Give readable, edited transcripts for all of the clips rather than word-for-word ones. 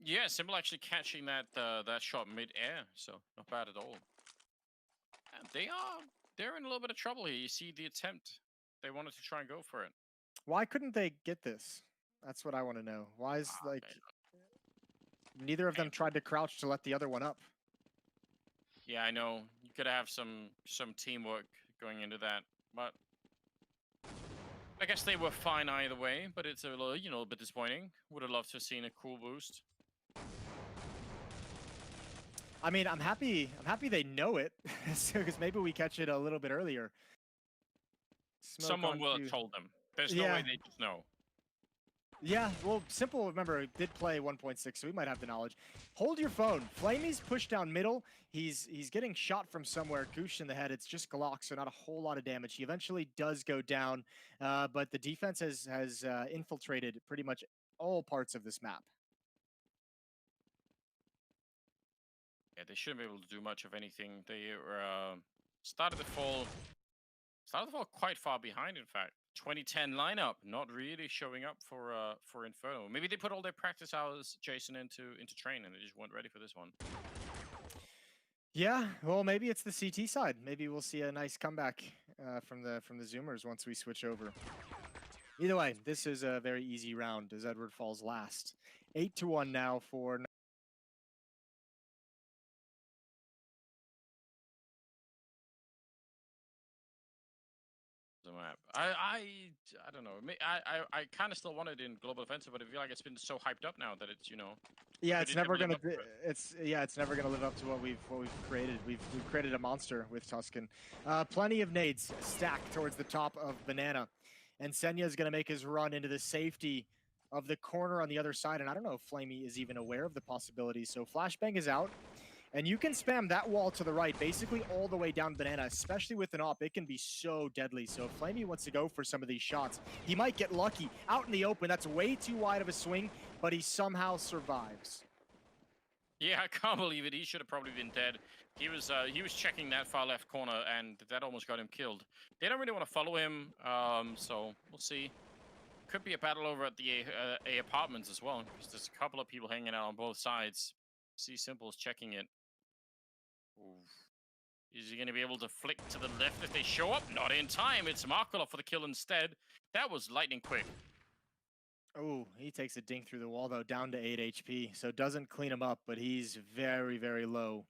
Yeah, Symbol actually catching that shot mid-air, so not bad at all. And they're in a little bit of trouble here. You see the attempt. They wanted to try and go for it. Why couldn't they get this? That's what I want to know. Why is Ah, like man. neither of them tried to crouch to let the other one up? Yeah, I know. You could have some teamwork going into that, but I guess they were fine either way. But it's a little, a bit disappointing. Would have loved to have seen a cool boost. I mean, I'm happy. I'm happy they know it, because maybe we catch it a little bit earlier. Smoke Someone will have onto. told them. There's no way Yeah, they just know. yeah. Well, Simple, remember, did play 1.6, so we might have the knowledge. Hold your phone. Flamey's pushed down middle. He's getting shot from somewhere. Goosh in the head. It's just Glock, so not a whole lot of damage. He eventually does go down, but the defense has infiltrated pretty much all parts of this map. Yeah, they shouldn't be able to do much of anything. They started the fall quite far behind. In fact, 2010 lineup not really showing up for Inferno. Maybe they put all their practice hours, Jason, into train, and they just weren't ready for this one. Yeah, well, maybe it's the CT side. Maybe we'll see a nice comeback from the Zoomers once we switch over. Either way, this is a very easy round as Edward falls last. 8-1 now for. The map. I don't know. I kind of still want it in Global Offensive, but I feel like it's been so hyped up now that it's Yeah, could it's it never never live gonna up be. to it. It's never gonna live up to what we've created. We've created a monster with Tuscan. Plenty of nades stacked towards the top of Banana, and Senya is gonna make his run into the safety of the corner on the other side. And I don't know if Flamey is even aware of the possibilities. So Flashbang is out. And you can spam that wall to the right, basically all the way down Banana, especially with an op. It can be so deadly. So if Flamey wants to go for some of these shots, he might get lucky. Out in the open, that's way too wide of a swing, but he somehow survives. Yeah, I can't believe it. He should have probably been dead. He was checking that far left corner, and that almost got him killed. They don't really want to follow him, so we'll see. Could be a battle over at the A apartments as well, because there's a couple of people hanging out on both sides. See Simple's checking it. Oof. Is he going to be able to flick to the left if they show up? Not in time. It's Markov for the kill instead. That was lightning quick. Oh, he takes a dink through the wall, though, down to 8 HP. So doesn't clean him up, but he's very, very low.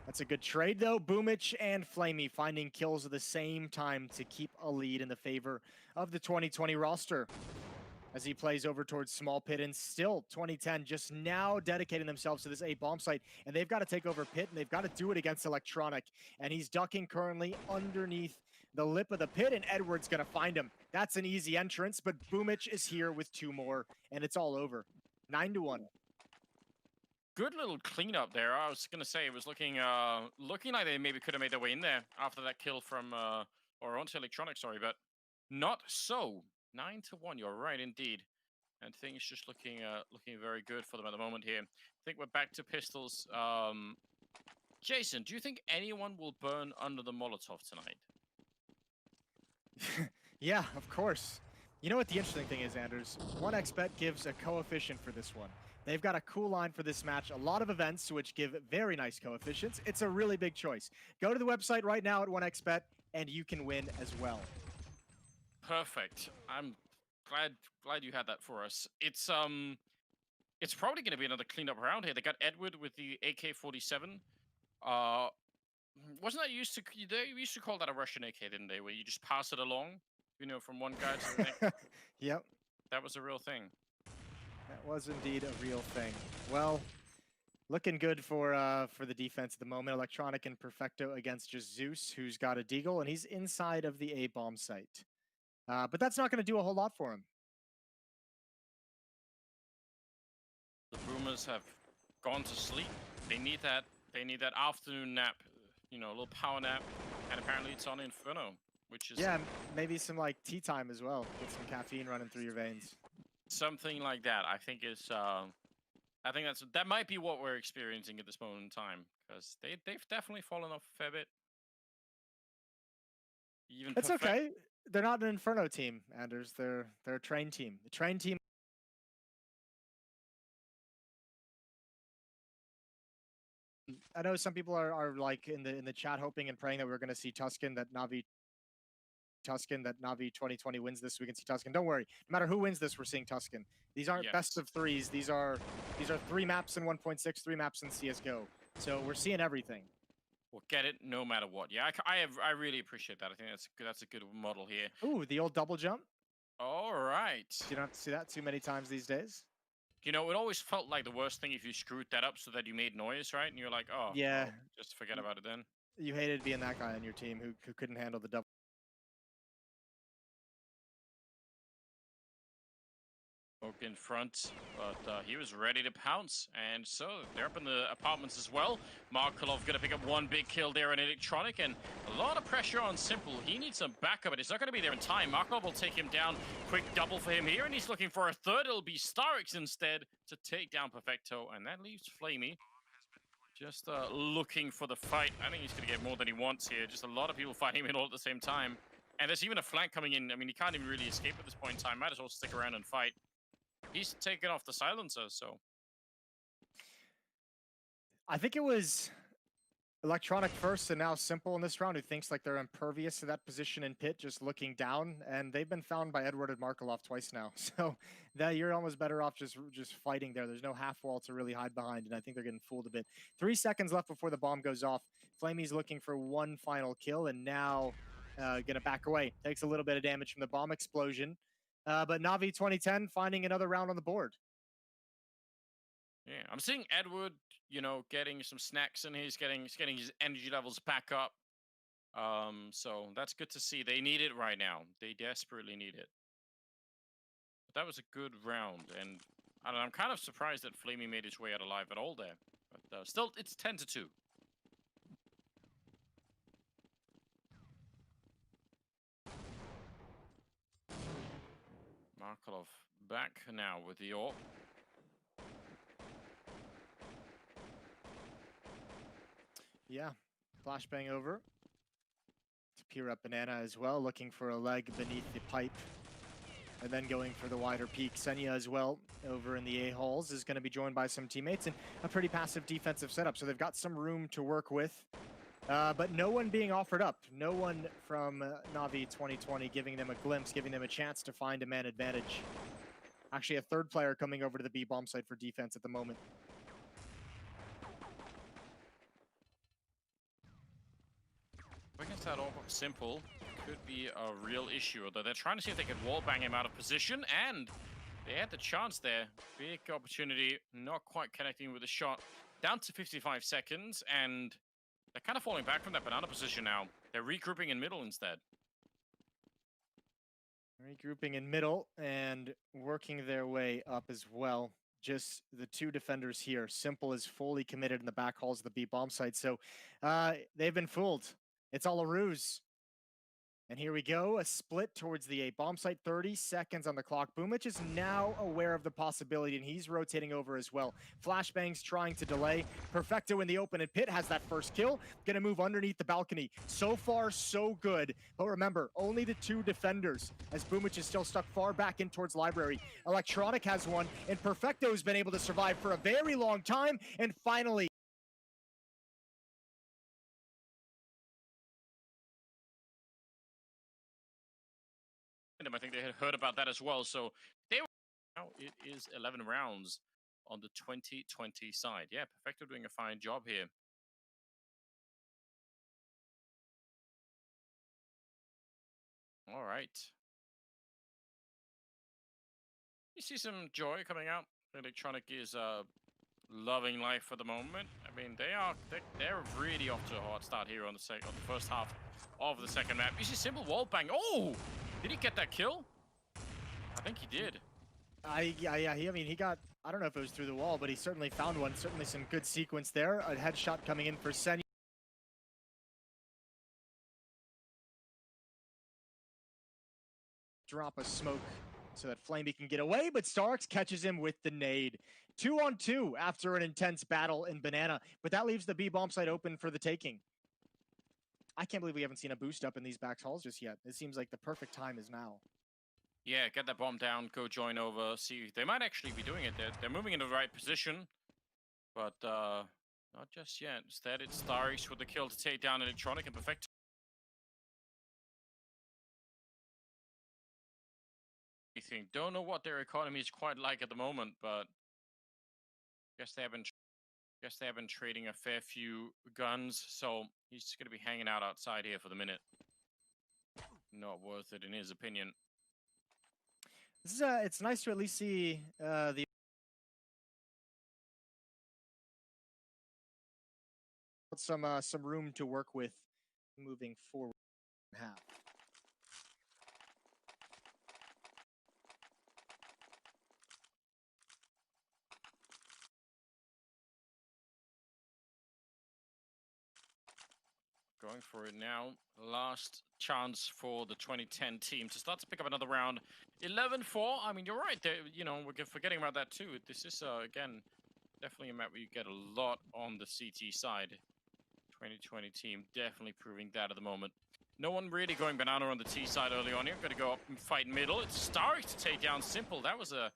That's a good trade, though. Boomich and Flamey finding kills at the same time to keep a lead in the favor of the 2020 roster. As he plays over towards Small Pit, and still 2010 just now dedicating themselves to this A bomb site, and they've got to take over Pit, and they've got to do it against Electronic, and he's ducking currently underneath the lip of the pit, and Edward's gonna find him. That's an easy entrance, but Boomich is here with 2 more, and it's all over. 9-1. Good little cleanup there. I was gonna say it was looking like they maybe could have made their way in there after that kill from or onto Electronic, sorry, but not so. 9-1. You're right indeed. And things just looking very good for them at the moment here. I think we're back to pistols. Jason, do you think anyone will burn under the Molotov tonight? Yeah, of course. You know what the interesting thing is, Anders? 1xBet gives a coefficient for this one. They've got a cool line for this match, a lot of events which give very nice coefficients. It's a really big choice. Go to the website right now at 1xBet, and you can win as well. Perfect. I'm glad you had that for us. It's probably going to be another cleanup round here. They got Edward with the AK-47. Uh, wasn't that used to they used to call that a Russian AK, didn't they? Where you just pass it along, from one guy to the next. Yep. That was a real thing. That was indeed a real thing. Well, looking good for the defense at the moment. Electronic and Perfecto against just Zeus, who's got a deagle, and he's inside of the A bomb site. But that's not going to do a whole lot for him. The boomers have gone to sleep. They need that. They need that afternoon nap. A little power nap. And apparently it's on Inferno, which is maybe some like tea time as well. Get some caffeine running through your veins. something like that. I think is. I think that might be what we're experiencing at this moment in time, because they've definitely fallen off a fair bit. Even It's okay. They're not an Inferno team, Anders. They're a train team. The train team I know some people are like in the chat hoping and praying that we're going to see Tuscan, that Navi 2020 wins this. We can see Tuscan. Don't worry. No matter who wins this, we're seeing Tuscan. These aren't best Yes. of threes. These are 3 maps in 1.6, 3 maps in CS:GO. So we're seeing everything. We'll get it no matter what. Yeah, I really appreciate that. I think that's a good model here. Ooh, the old double jump. All right. You don't see that too many times these days. You know, it always felt like the worst thing if you screwed that up so that you made noise, right? And you're like, oh, Yeah. well, just forget about it then. You hated being that guy on your team who couldn't handle the double. Broke in front, but he was ready to pounce. And so they're up in the apartments as well. Markelov gonna pick up one big kill there in Electronic, and a lot of pressure on Simple. He needs some backup, but it's not gonna be there in time. Markelov will take him down. Quick double for him here, and he's looking for a third. It'll be Starix instead to take down Perfecto, and that leaves Flamey just looking for the fight. I think he's gonna get more than he wants here. Just a lot of people fighting him in all at the same time. And there's even a flank coming in. I mean, he can't even really escape at this point in time. Might as well stick around and fight. He's taken off the silencer, so. I think it was Electronic first and now Simple in this round, who thinks like they're impervious to that position in pit, just looking down, and they've been found by Edward and Markelov twice now. So that you're almost better off just fighting there. There's no half wall to really hide behind, and I think they're getting fooled a bit. 3 seconds left before the bomb goes off. Flamey's looking for one final kill, and now gonna back away. Takes a little bit of damage from the bomb explosion. But Navi 2010 finding another round on the board. Yeah, I'm seeing Edward, you know, getting some snacks, and he's getting his energy levels back up. So that's good to see. They need it right now. They desperately need it. But that was a good round, and I don't know, I'm kind of surprised that Flamey made his way out alive at all there. But still, it's 10-2. Markelov back now with the AWP. Yeah, flashbang over to peer up Banana as well, looking for a leg beneath the pipe, and then going for the wider peak. Senya as well over in the A-holes is going to be joined by some teammates, and a pretty passive defensive setup, so they've got some room to work with. But no one being offered up. No one from Navi 2020 giving them a glimpse, giving them a chance to find a man advantage. Actually, a third player coming over to the B bomb site for defense at the moment. Against that all Simple could be a real issue, although they're trying to see if they can wallbang him out of position, and they had the chance there. Big opportunity, not quite connecting with the shot. Down to 55 seconds, and they're kind of falling back from that banana position now. They're regrouping in middle instead. Regrouping in middle and working their way up as well. Just the 2 defenders here. Simple is fully committed in the back halls of the B bomb site, so they've been fooled. It's all a ruse. And here we go, a split towards the A bomb site, 30 seconds on the clock. Boomich is now aware of the possibility, and he's rotating over as well. Flashbang's trying to delay. Perfecto in the open, and Pit has that first kill. Gonna move underneath the balcony. So far, so good. But remember, only the 2 defenders, as Boomich is still stuck far back in towards Library. Electronic has one, and Perfecto's been able to survive for a very long time, and finally, I think they had heard about that as well, so they were. Now it is 11 rounds on the 2020 side. Yeah, Perfecto doing a fine job here. All right. You see some joy coming out. Electronic is loving life for the moment. I mean, they're really off to a hard start here on the first half of the second map. You see Simple wall bang. Oh, did he get that kill? I think he did. yeah, I mean, he got, I don't know if it was through the wall, but he certainly found one. Certainly some good sequence there. A headshot coming in for Senya. Drop a smoke so that Flamey can get away, but Starks catches him with the nade. 2-on-2 after an intense battle in Banana, but that leaves the B bomb site open for the taking. I can't believe we haven't seen a boost up in these back halls just yet. It seems like the perfect time is now. Yeah, get that bomb down, go join over, see. They might actually be doing it. They're moving into the right position, but Not just yet. Instead, it's Starish with the kill to take down Electronic and Perfect. Don't know what their economy is quite like at the moment, but guess they have been trading a fair few guns, so he's going to be hanging out outside here for the minute. Not worth it in his opinion. This is it's nice to at least see the some room to work with moving forward. Half. Going for it now. Last chance for the 2010 team to start to pick up another round. 11-4. I mean, you're right. You know, we're forgetting about that too. This is, again, definitely a map where you get a lot on the CT side. 2020 team definitely proving that at the moment. No one really going banana on the T side early on here. Going to go up and fight middle. It's Stark to take down Simple. That was a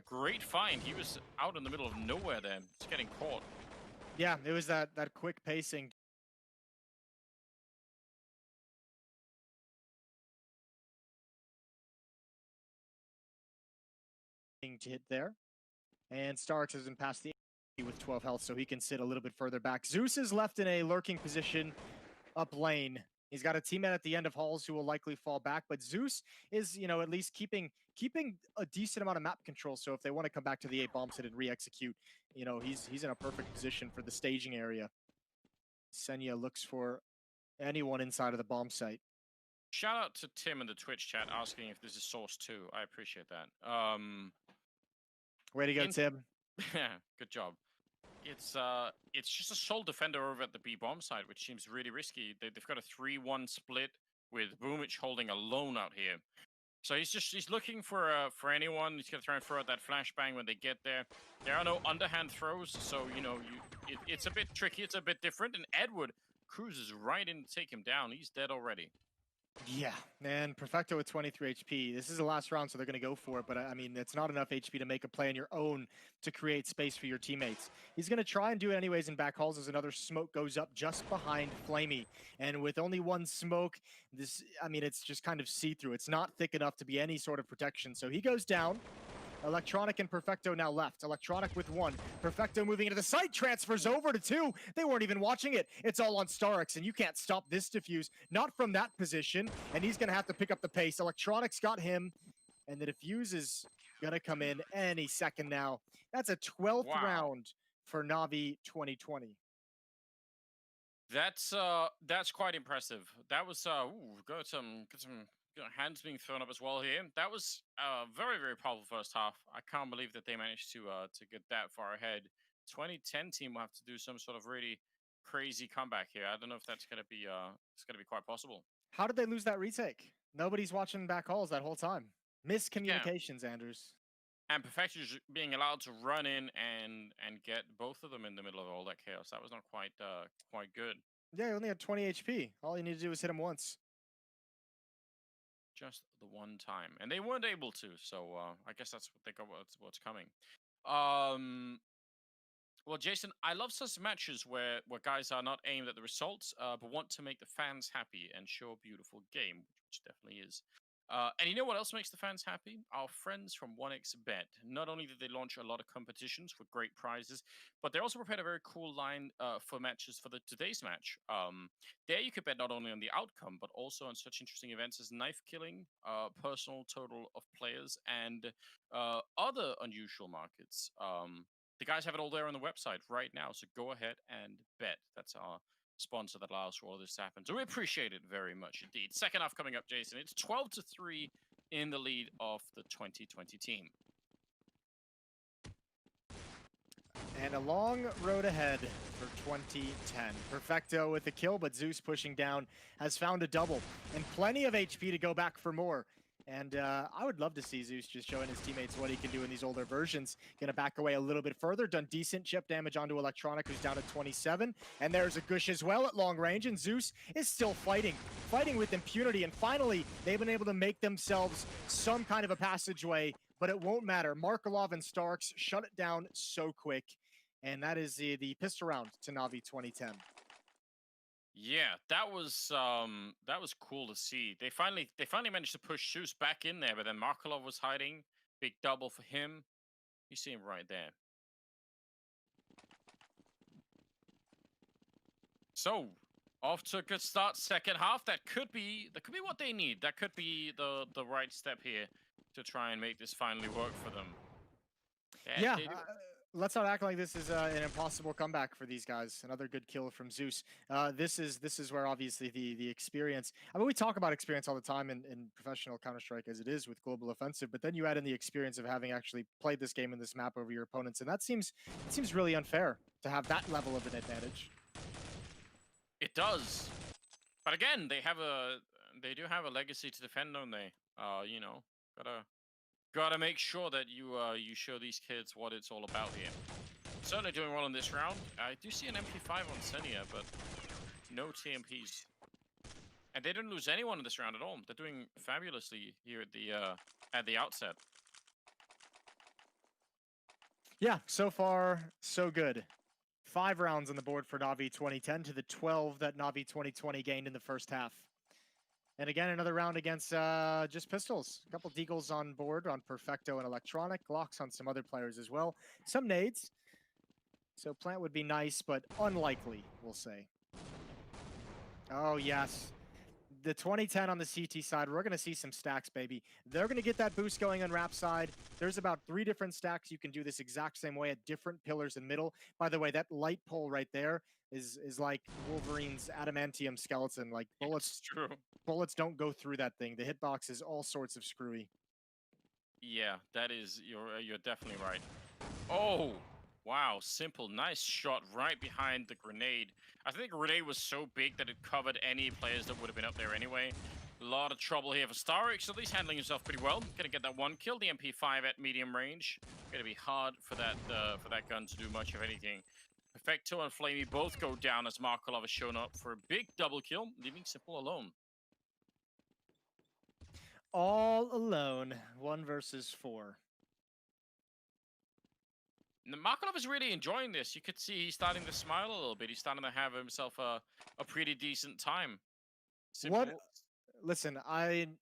great find. He was out in the middle of nowhere there. He's getting caught. Yeah, it was that quick pacing. To hit there. And Starks has been past the with 12 health, so he can sit a little bit further back. Zeus is left in a lurking position up lane. He's got a teammate at the end of halls who will likely fall back, but Zeus is, you know, at least keeping a decent amount of map control. So if they want to come back to the 8 bomb sit and re-execute, you know, he's in a perfect position for the staging area. Senya looks for anyone inside of the bomb site. Shout out to Tim in the Twitch chat asking if this is Source 2. I appreciate that. Way to go, Tim. Good job. It's just a sole defender over at the B bomb side, which seems really risky. They've got a 3-1 split with Boomich holding alone out here. So he's looking for anyone. He's gonna try and throw out that flashbang when they get there. There are no underhand throws, so you know it's a bit tricky. It's a bit different. And Edward cruises right in to take him down. He's dead already. Yeah, man, Perfecto with 23 HP. This is the last round, so they're going to go for it. But, I mean, it's not enough HP to make a play on your own to create space for your teammates. He's going to try and do it anyways in back halls as another smoke goes up just behind Flamey. And with only one smoke, I mean, it's just kind of see-through. It's not thick enough to be any sort of protection. So he goes down. Electronic and Perfecto now left. Electronic with 1. Perfecto moving into the site, transfers over to 2. They weren't even watching it. It's all on Starix, and you can't stop this defuse. Not from that position, and he's going to have to pick up the pace. Electronic's got him, and the defuse is going to come in any second now. That's a 12th round for Navi 2020. That's quite impressive. That was got some hands being thrown up as well here. That was a very, very powerful first half. I can't believe that they managed to get that far ahead. 2010 team will have to do some sort of really crazy comeback here. I don't know if that's gonna be quite possible. How did they lose that retake? Nobody's watching back halls that whole time. Miscommunications, Anders. And Perfecto's being allowed to run in and get both of them in the middle of all that chaos. That was not quite good. Yeah, he only had 20 HP. All you need to do is hit him once. Just the one time, and they weren't able to. So I guess that's what they got. What's coming. Well, Jason, I love such matches where guys are not aimed at the results, but want to make the fans happy and show a beautiful game, which definitely is. And you know what else makes the fans happy? Our friends from 1xBet. Not only did they launch a lot of competitions with great prizes, but they also prepared a very cool line for matches for today's match. There you could bet not only on the outcome, but also on such interesting events as knife killing, personal total of players, and other unusual markets. The guys have it all there on the website right now, so go ahead and bet. That's our sponsor that allows for all this to happen. So we appreciate it very much indeed. Second half coming up, Jason. It's 12-3 in the lead of the 2020 team. And a long road ahead for 2010. Perfecto with the kill, but Zeus pushing down has found a double. And plenty of HP to go back for more. And I would love to see Zeus just showing his teammates what he can do in these older versions. Gonna back away a little bit further. Done decent chip damage onto Electronic, who's down at 27. And there's a Gush as well at long range. And Zeus is still fighting with impunity. And finally, they've been able to make themselves some kind of a passageway. But it won't matter. Markelov and Starks shut it down so quick. and that is the pistol round to Navi 2010. Yeah, that was cool to see. They finally managed to push Zeus back in there, but then Markelov was hiding. Big double for him. You see him right there. So off to a good start. Second half. That could be what they need. That could be the right step here to try and make this finally work for them. Yeah, let's not act like this is an impossible comeback for these guys. Another good kill from Zeus. This is where obviously the experience. I mean, we talk about experience all the time in professional Counter-Strike as it is with Global Offensive, but then you add in the experience of having actually played this game in this map over your opponents, and it seems really unfair to have that level of an advantage. It does, but again, they do have a legacy to defend, don't they? You know, gotta make sure that you show these kids what it's all about here. Certainly doing well in this round. I do see an MP5 on Senia, but no TMPs. And they didn't lose anyone in this round at all. They're doing fabulously here at the outset. Yeah, so far so good. 5 rounds on the board for Navi 2010 to the 12 that Navi 2020 gained in the first half. And again, another round against just pistols. A couple deagles on board on Perfecto and Electronic. Glocks on some other players as well. Some nades. So plant would be nice, but unlikely, we'll say. Oh, yes. The 2010 on the CT side, we're going to see some stacks, baby. They're going to get that boost going on Rap side. There's about 3 different stacks. You can do this exact same way at different pillars in middle. By the way, that light pole right there is like Wolverine's adamantium skeleton. Like bullets don't go through that thing. The hitbox is all sorts of screwy. Yeah, that is, you're definitely right. Oh, wow, simple, nice shot right behind the grenade. I think the grenade was so big that it covered any players that would have been up there anyway. A lot of trouble here for Starix, at least handling himself pretty well. Gonna get that one kill, the MP5 at medium range. Gonna be hard for that gun to do much of anything. Perfecto and Flamey both go down as Markelov has shown up for a big double kill, leaving Simple alone. All alone, 1 versus 4. Markelov is really enjoying this. You could see he's starting to smile a little bit. He's starting to have himself a pretty decent time. Simple. Listen,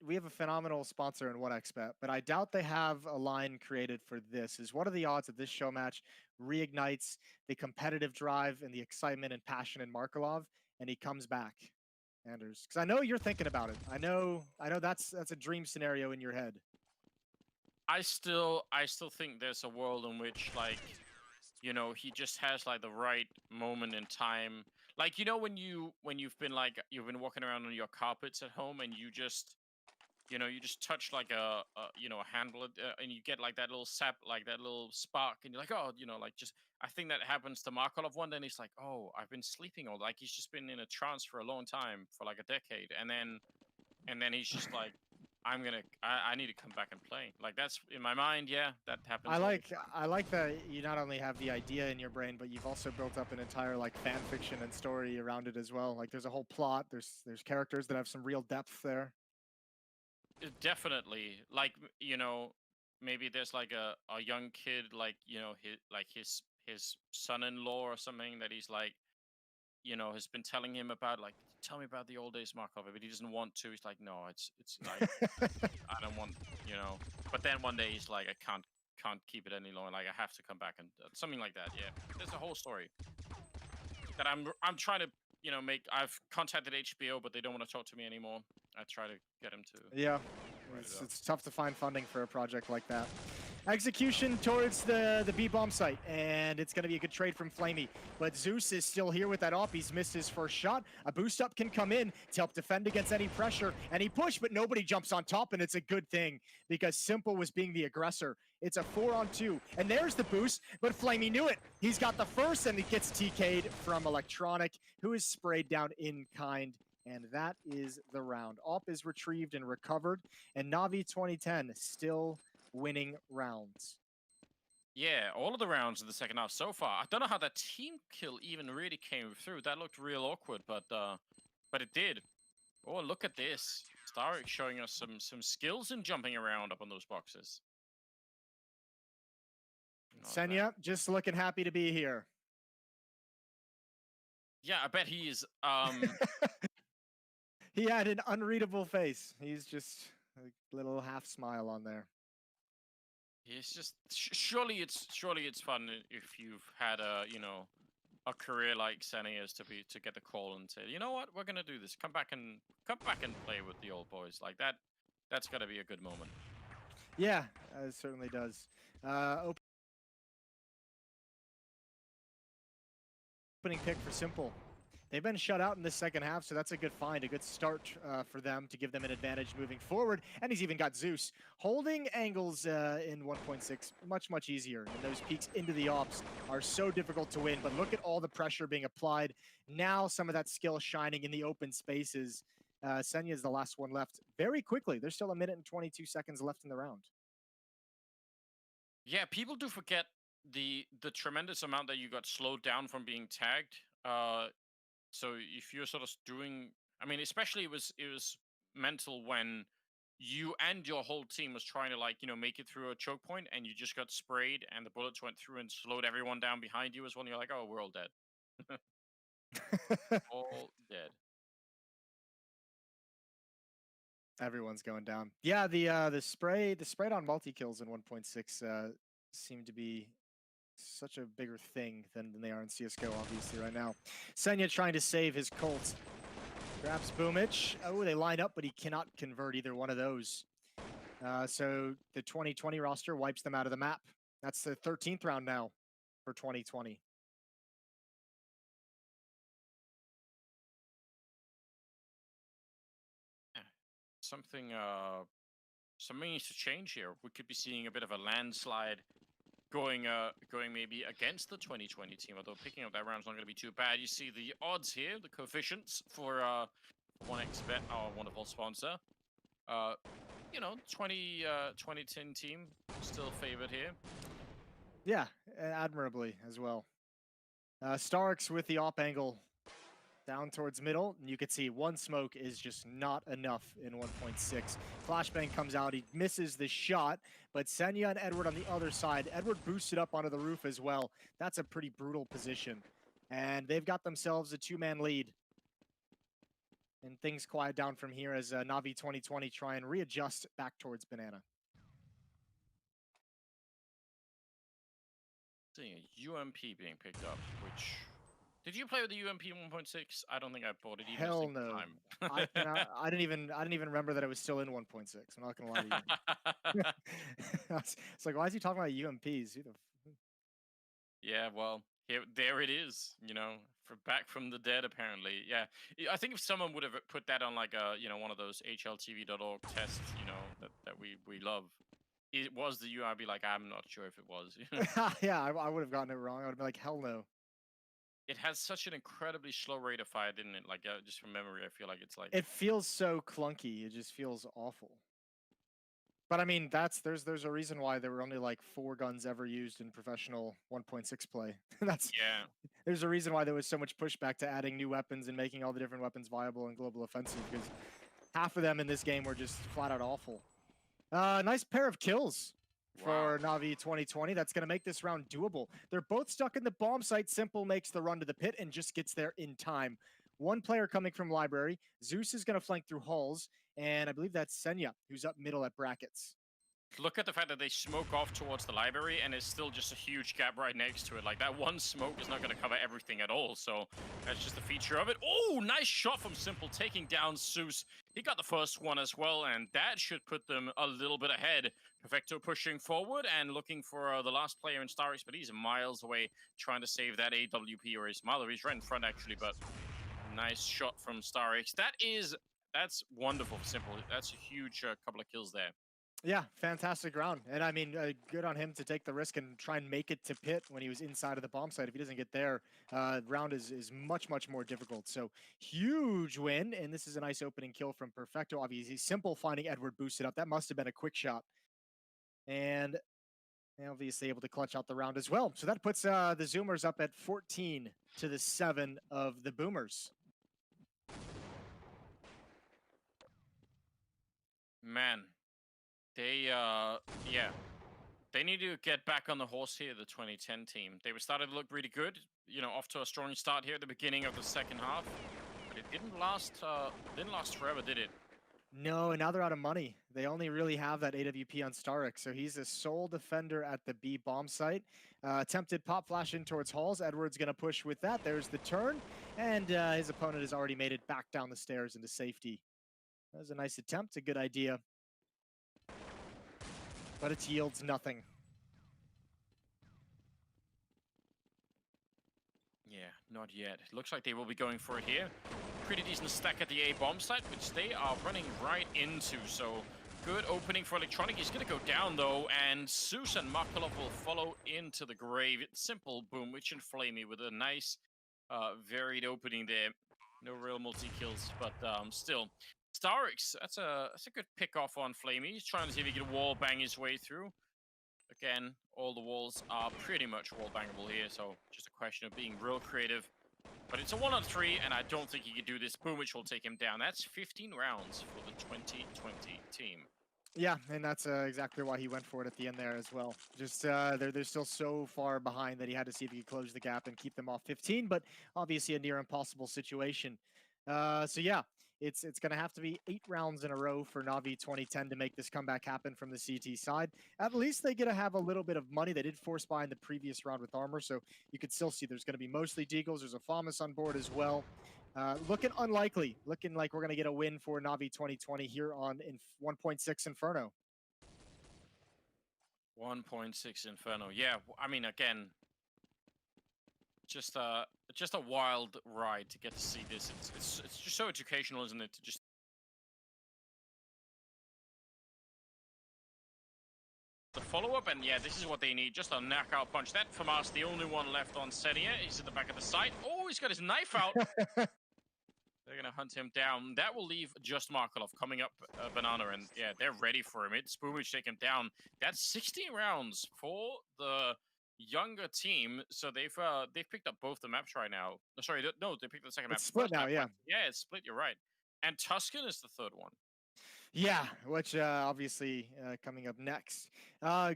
we have a phenomenal sponsor in 1xBet, but I doubt they have a line created for this. What are the odds that this show match reignites the competitive drive and the excitement and passion in Markelov, and he comes back, Anders? Because I know you're thinking about it. I know that's a dream scenario in your head. I still think there's a world in which, like, you know, he just has like the right moment in time. Like, you know, when you've been walking around on your carpets at home and you just touch like a handle and you get like that little sap, like that little spark, and you're like, oh, I think that happens to Markelov one day, and he's like, oh, I've been sleeping all, like, he's just been in a trance for a long time, for like a decade, and then he's just like, I need to come back and play. Like, that's in my mind. Yeah, that happens. I like that you not only have the idea in your brain, but you've also built up an entire like fan fiction and story around it as well. Like, there's a whole plot. There's characters that have some real depth there. Definitely. Like, you know, maybe there's like a young kid, like, you know, his son-in-law or something that he's like, you know, has been telling him about, like, tell me about the old days, Markov, but he doesn't want to. He's like, no, it's like, I don't want, you know. But then one day he's like, I can't keep it any longer. Like, I have to come back, and something like that. Yeah, there's a whole story that I'm trying to, you know, make. I've contacted HBO, but they don't want to talk to me anymore. I try to get him to. Yeah, it's tough to find funding for a project like that. Execution towards the B-bomb site, and it's going to be a good trade from Flamey. But Zeus is still here with that op. He's missed his first shot. A boost up can come in to help defend against any pressure, and he pushed, but nobody jumps on top, and it's a good thing because Simple was being the aggressor. It's a 4-on-2, and there's the boost, but Flamey knew it. He's got the first, and he gets TK'd from Electronic, who is sprayed down in kind. And that is the round. Op is retrieved and recovered, and Navi 2010 still winning rounds. Yeah, all of the rounds in the second half so far. I don't know how that team kill even really came through. That looked real awkward, but it did. Oh, look at this. Starix showing us some skills in jumping around up on those boxes. Senya, just looking happy to be here. Yeah, I bet he is. He had an unreadable face. He's just a little half smile on there. It's just surely it's fun if you've had a career like Senna's to get the call and say, you know what, we're gonna do this. Come back and play with the old boys like that. That's gotta be a good moment. Yeah, it certainly does. Opening pick for Simple. They've been shut out in the second half, so that's a good find, a good start for them to give them an advantage moving forward. And he's even got Zeus. Holding angles in 1.6, much easier. And those peeks into the ops are so difficult to win, but look at all the pressure being applied. Now some of that skill shining in the open spaces. Senya is the last one left very quickly. There's still 1 minute and 22 seconds left in the round. Yeah, people do forget the tremendous amount that you got slowed down from being tagged. So if you're sort of doing, I mean, especially it was mental when you and your whole team was trying to make it through a choke point and you just got sprayed and the bullets went through and slowed everyone down behind you as well. And you're like, oh, we're all dead, all dead. Everyone's going down. Yeah, the sprayed on multi kills in 1.6 seem to be such a bigger thing than they are in CS:GO, obviously, right now. Senya trying to save his Colt. Grabs Boomich. Oh, they line up, but he cannot convert either one of those. So the 2020 roster wipes them out of the map. That's the 13th round now for 2020. Yeah. Something needs to change here. We could be seeing a bit of a landslide going maybe against the 2020 team, although picking up that round's not going to be too bad. You see the odds here, the coefficients for 1xBet, our wonderful sponsor. Uh, 2010 team still favored here. Yeah, admirably as well. Starks with the op angle down towards middle, and you can see one smoke is just not enough in 1.6. Flashbang comes out, he misses the shot, but Senya and Edward on the other side. Edward boosted up onto the roof as well. That's a pretty brutal position. And they've got themselves a two-man lead. And things quiet down from here as Navi 2020 try and readjust back towards Banana. Seeing a UMP being picked up, which... Did you play with the UMP 1.6? I don't think I bought it even Hell a single no. time. I didn't even remember that it was still in 1.6. I'm not gonna lie to you. It's like, why is he talking about UMPs? Yeah, well, there it is. Back from the dead, apparently. Yeah, I think if someone would have put that on like one of those hltv.org tests, that we love, it was the U. I'd be like, I'm not sure if it was. Yeah, I would have gotten it wrong. I would have been like, hell no. It has such an incredibly slow rate of fire, didn't it? Like, just from memory, I feel like it's like It feels so clunky. It just feels awful. But I mean, there's a reason why there were only like 4 guns ever used in professional 1.6 play. yeah. There's a reason why there was so much pushback to adding new weapons and making all the different weapons viable in global offensive, because half of them in this game were just flat out awful. Nice pair of kills for Navi 2020. That's going to make this round doable. They're both stuck in the bomb site. Simple makes the run to the pit and just gets there in time. One player coming from library. Zeus is going to flank through halls, and I believe that's Senya, who's up middle at brackets. Look at the fact that they smoke off towards the library and it's still just a huge gap right next to it. Like, that one smoke is not going to cover everything at all. So that's just a feature of it. Oh, nice shot from Simple, taking down Zeus. He got the first one as well, and that should put them a little bit ahead. Perfecto pushing forward and looking for the last player in Starix, but he's miles away trying to save that AWP, or he's miles away. He's right in front, actually, but nice shot from Starix. That's wonderful for Simple. That's a huge couple of kills there. Yeah, fantastic round. And I mean, good on him to take the risk and try and make it to pit when he was inside of the bomb site. If he doesn't get there, round is much more difficult. So huge win, and this is a nice opening kill from Perfecto. Obviously, Simple finding Edward boosted up. That must have been a quick shot. And obviously able to clutch out the round as well. So that puts the Zoomers up at 14 to the 7 of the Boomers. Man. They, yeah. They need to get back on the horse here, the 2010 team. They were starting to look really good, off to a strong start here at the beginning of the second half. But it didn't last forever, did it? No, and now they're out of money. They only really have that AWP on Starrick, so he's a sole defender at the B bomb site. Attempted pop flash in towards Halls. Edward's going to push with that. There's the turn, and his opponent has already made it back down the stairs into safety. That was a nice attempt, a good idea. But it yields nothing. Yeah, not yet. It looks like they will be going for it here. Pretty decent stack at the A bomb site, which they are running right into. So good opening for Electronic. He's going to go down, though, and Zeus and Makalov will follow into the grave. Simple boom, which and Flamey with a nice varied opening there. No real multi-kills, but still. Starix, that's a good pick off on Flamey. He's trying to see if he can wall bang his way through. Again, all the walls are pretty much wall bangable here, so just a question of being real creative. But it's a 1-on-3, and I don't think he can do this. Boom, which will take him down. That's 15 rounds for the 2020 team. Yeah, and that's exactly why he went for it at the end there as well. Just they're still so far behind that he had to see if he could close the gap and keep them off 15, but obviously a near impossible situation. So yeah, it's going to have to be 8 rounds in a row for Navi 2010 to make this comeback happen from the CT side. At least they get to have a little bit of money. They did force buy in the previous round with armor, so you could still see there's going to be mostly Deagles. There's a Famas on board as well. Looking unlikely. Looking like we're going to get a win for Navi 2020 here on 1.6 Inferno. 1.6 Inferno. Yeah, I mean, again, just a wild ride to get to see this. It's just so educational, isn't it? To just the follow-up, and yeah, this is what they need. Just a knockout punch. That Famas, the only one left on Senia. He's at the back of the site. Oh, he's got his knife out. They're going to hunt him down. That will leave just Markelov coming up Banana, and yeah, they're ready for him. It's Spoomage take him down. That's 16 rounds for the younger team, so they've picked up both the maps right now. Sorry, no, they picked up the second map. It's split now, yeah. Yeah, it's split, you're right. And Tuscan is the third one. Yeah, which obviously coming up next.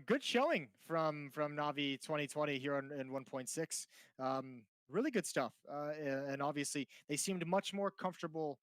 Good showing from Navi 2020 here in 1.6. Really good stuff. And obviously they seemed much more comfortable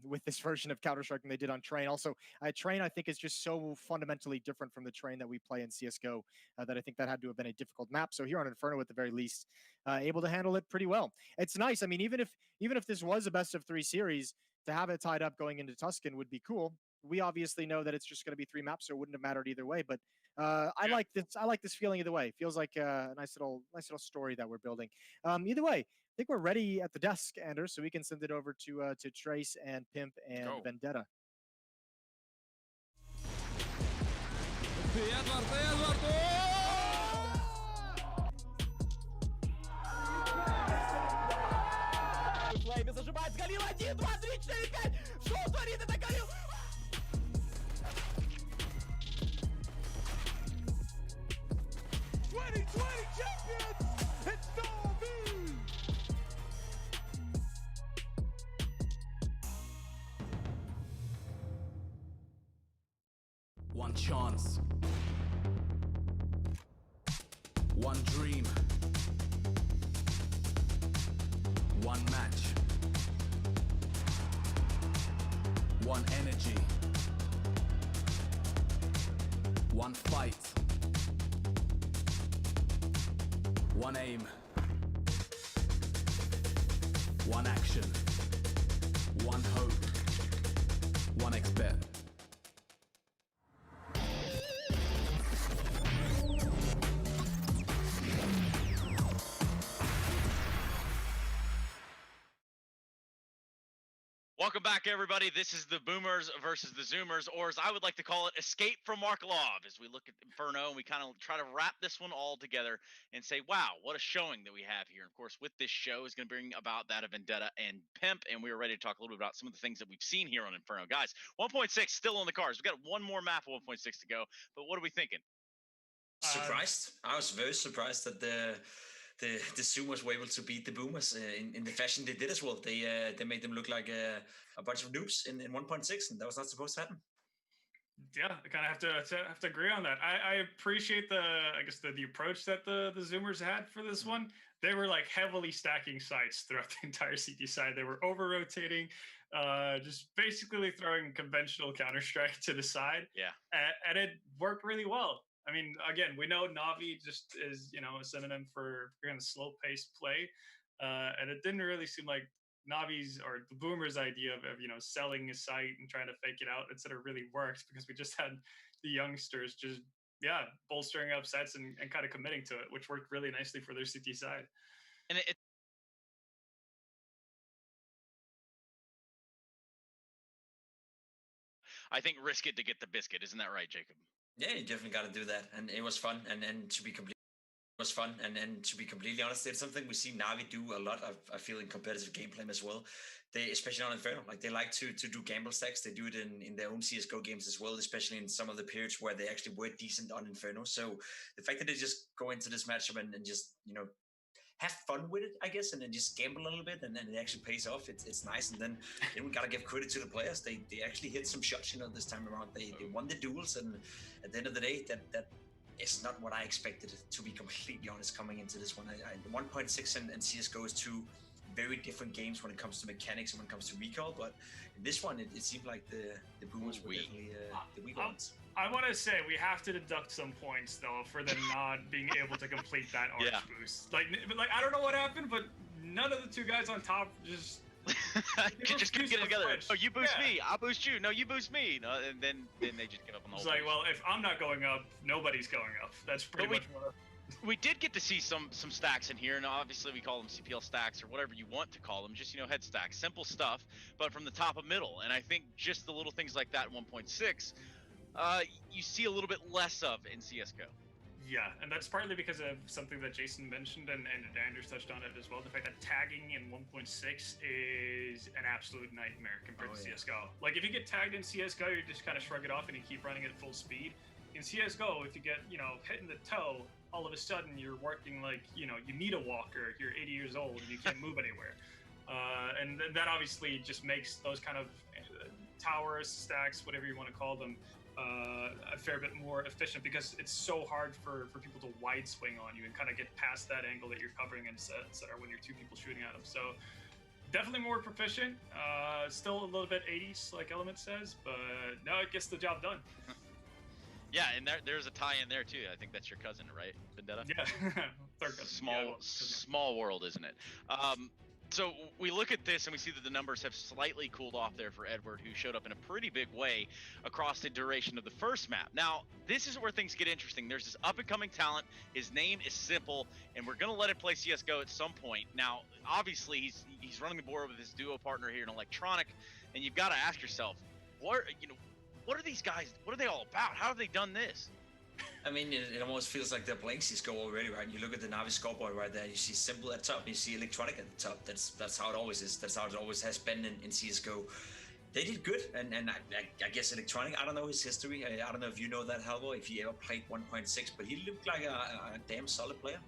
with this version of Counter-Strike than they did on Train. Also, Train, I think, is just so fundamentally different from the Train that we play in CSGO that I think that had to have been a difficult map. So here on Inferno, at the very least, able to handle it pretty well. It's nice. I mean, even if this was a best-of-3 series, to have it tied up going into Tuscan would be cool. We obviously know that it's just going to be 3 maps, so it wouldn't have mattered either way. But I like this. I like this feeling either way. It feels like a nice little story that we're building. Either way, I think we're ready at the desk, Anders, so we can send it over to Trace and Pimp and Vendetta. Зажимает, Галил 1, 2, 3, 4, 5. Что он творит? Это Галил! 2020 champions! It's Navi! One chance. One dream. One match. One energy. One fight. One aim. One action. One hope. One expert. Welcome back, everybody. This is the Boomers versus the Zoomers, or as I would like to call it, Escape from Markelov, as we look at Inferno and we kind of try to wrap this one all together and say, wow, what a showing that we have here. Of course, with this show is going to bring about that of Vendetta and Pimp, and we are ready to talk a little bit about some of the things that we've seen here on Inferno. Guys, 1.6 still on the cards. We've got one more map of 1.6 to go, but what are we thinking? Surprised. I was very surprised that the Zoomers were able to beat the Boomers in the fashion they did as well. They made them look like a bunch of noobs in 1.6, and that was not supposed to happen. Yeah, I kind of have to agree on that. I appreciate I guess the approach that the Zoomers had for this one. They were like heavily stacking sites throughout the entire CT side. They were over rotating, just basically throwing conventional Counter Strike to the side. Yeah. And it worked really well. I mean, again, we know Navi just is a synonym for kind of slow paced play, and it didn't really seem like Navi's or the Boomer's idea of selling a site and trying to fake it out instead of really worked, because we just had the youngsters just bolstering up sets and kind of committing to it, which worked really nicely for their CT side. And I think risk it to get the biscuit. Isn't that right, Jacob? Yeah, you definitely got to do that, and it was fun. And to be completely to be completely honest, it's something we see Navi do a lot. I feel in competitive gameplay as well. They, especially on Inferno, like they like to do gamble stacks. They do it in their own CS:GO games as well, especially in some of the periods where they actually were decent on Inferno. So the fact that they just go into this matchup and just have fun with it, I guess, and then just gamble a little bit, and then it actually pays off. It's nice, and then we gotta give credit to the players. They actually hit some shots, this time around. They won the duels, and at the end of the day, that is not what I expected, to be completely honest, coming into this one. 1.6 and CS:GO is two very different games when it comes to mechanics and when it comes to recall, but in this one, it seemed like the Boomers were definitely the weak ones. I want to say we have to deduct some points though for them not being able to complete that arch boost. Like I don't know what happened, but none of the two guys on top just just couldn't get it together. Oh, you boost me, I'll boost you. No, you boost me. No, and then they just give up on the whole. It's like, well, if I'm not going up, nobody's going up. That's pretty much what. We did get to see some stacks in here, and obviously we call them CPL stacks or whatever you want to call them, just head stacks, simple stuff, but from the top of middle. And I think just the little things like that in 1.6, you see a little bit less of in CS:GO. Yeah, and that's partly because of something that Jason mentioned and Anders touched on it as well. The fact that tagging in 1.6 is an absolute nightmare compared to CS:GO. Like if you get tagged in CS:GO, you just kind of shrug it off and you keep running at full speed. In CS:GO, if you get hit in the toe, all of a sudden you're working like you need a walker. You're 80 years old and you can't move anywhere. And that obviously just makes those kind of towers, stacks, whatever you want to call them, a fair bit more efficient, because it's so hard for people to wide swing on you and kind of get past that angle that you're covering and etc. when you're two people shooting at them. So definitely more proficient. Still a little bit 80s, like Element says, but no, it gets the job done. Yeah, and there's a tie in there too. I think that's your cousin, right, Vendetta? Yeah, third cousin. Small world, isn't it? So we look at this and we see that the numbers have slightly cooled off there for Edward, who showed up in a pretty big way across the duration of the first map. Now, this is where things get interesting. There's this up-and-coming talent. His name is Simple, and we're going to let him play CS:GO at some point. Now, obviously, he's running the board with his duo partner here in Electronic, and you've got to ask yourself, what are these guys? What are they all about? How have they done this? I mean, it almost feels like they're playing CS:GO already, right? You look at the Navi scoreboard right there. You see Simple at top. You see Electronic at the top. That's how it always is. That's how it always has been in CS:GO. They did good, and I guess Electronic. I don't know his history. I don't know if you know that, Halvor, if he ever played 1.6, but he looked like a damn solid player.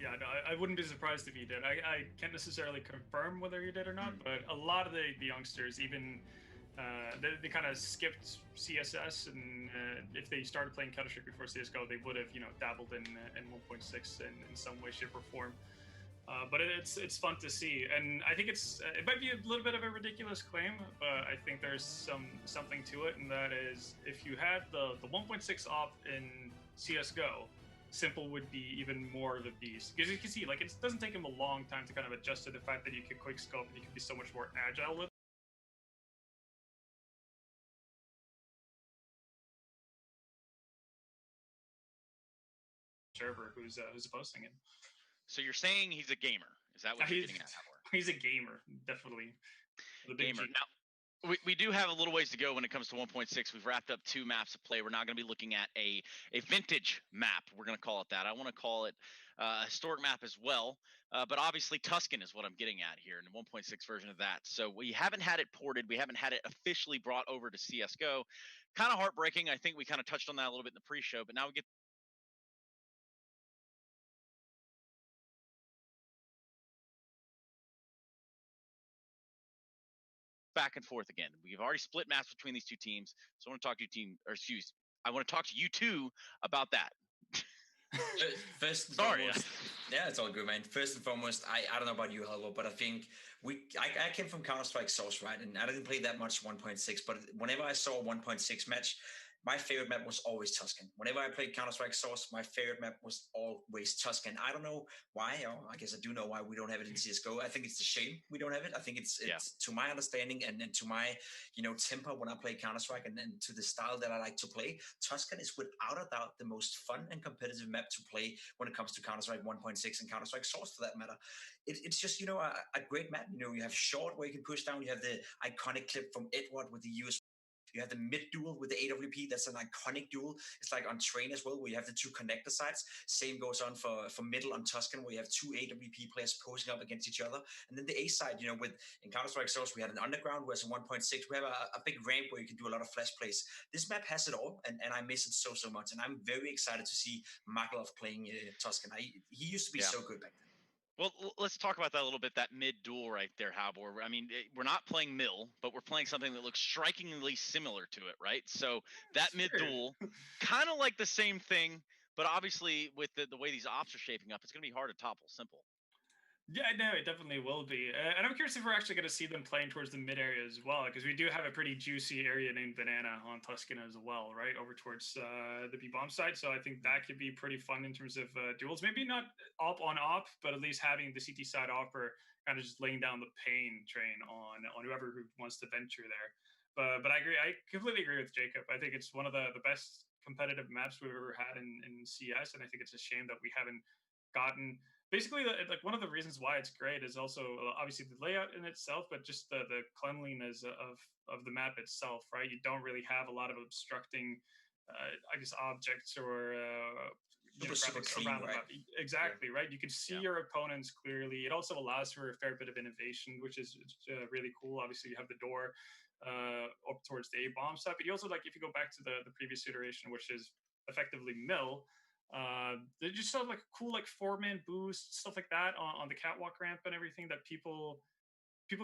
Yeah, no, I wouldn't be surprised if he did. I can't necessarily confirm whether he did or not, but a lot of the youngsters, even they kind of skipped CSS, and if they started playing Counter-Strike before CS:GO, they would have dabbled in 1.6 in some way, shape, or form. But it's fun to see, and I think it might be a little bit of a ridiculous claim, but I think there's something to it, and that is if you had the 1.6 op in CS:GO, Simple would be even more of a beast, because you can see like it doesn't take him a long time to kind of adjust to the fact that you can quick scope and you can be so much more agile with. Server who's posting it. So you're saying he's a gamer? Is that what you're getting at? He's a gamer, definitely. The gamer. Now, we do have a little ways to go when it comes to 1.6. We've wrapped up 2 maps of play. We're now going to be looking at a vintage map. We're going to call it that. I want to call it a historic map as well. But obviously Tuscan is what I'm getting at here in the 1.6 version of that. So we haven't had it ported. We haven't had it officially brought over to CS:GO. Kind of heartbreaking. I think we kind of touched on that a little bit in the pre-show, but now we get back and forth again. We've already split maps between these two teams, so I want to talk to I want to talk to you two about that. First and Sorry. foremost, yeah, it's all good, man. First and foremost, I don't know about you, Halvor, but I think I came from Counter-Strike Source, right? And I didn't play that much 1.6, but whenever I saw a 1.6 match, my favorite map was always Tuscan. Whenever I played Counter-Strike Source, my favorite map was always Tuscan. I don't know why, or I guess I do know why we don't have it in CSGO. I think it's a shame we don't have it. I think it's to my understanding and to my, temper when I play Counter-Strike and to the style that I like to play, Tuscan is without a doubt the most fun and competitive map to play when it comes to Counter-Strike 1.6 and Counter-Strike Source for that matter. It's just, a great map. You have short where you can push down. You have the iconic clip from Edward with the US. You have the mid duel with the AWP. That's an iconic duel. It's like on Train as well, where you have the two connector sides. Same goes on for middle on Tuscan, where you have two AWP players posing up against each other. And then the A side, with in Counter-Strike Source, we had an underground, whereas in 1.6, we have a big ramp where you can do a lot of flash plays. This map has it all, and I miss it so much. And I'm very excited to see Makarov playing Tuscan. He used to be so good back then. Well, let's talk about that a little bit, that mid-duel right there, Halvor. I mean, we're not playing Mill, but we're playing something that looks strikingly similar to it, right? So that mid-duel, kind of like the same thing, but obviously with the way these ops are shaping up, it's going to be hard to topple. Simple. Yeah, no, it definitely will be. And I'm curious if we're actually going to see them playing towards the mid area as well, because we do have a pretty juicy area named Banana on Tuscan as well, right? Over towards the B-bomb side. So I think that could be pretty fun in terms of duels. Maybe not op on op, but at least having the CT side offer kind of just laying down the pain train on whoever who wants to venture there. But I agree. I completely agree with Jacob. I think it's one of the best competitive maps we've ever had in CS. And I think it's a shame that we haven't gotten... Basically, like one of the reasons why it's great is also obviously the layout in itself, but just the cleanliness of the map itself, right? You don't really have a lot of obstructing, I guess, objects or graphics around the map. Exactly, right? You can see your opponents clearly. It also allows for a fair bit of innovation, which is really cool. Obviously, you have the door up towards the A-bomb side, but you also, like, if you go back to the previous iteration, which is effectively Mill, they just have like a cool like 4-man boost, stuff like that on the catwalk ramp and everything that people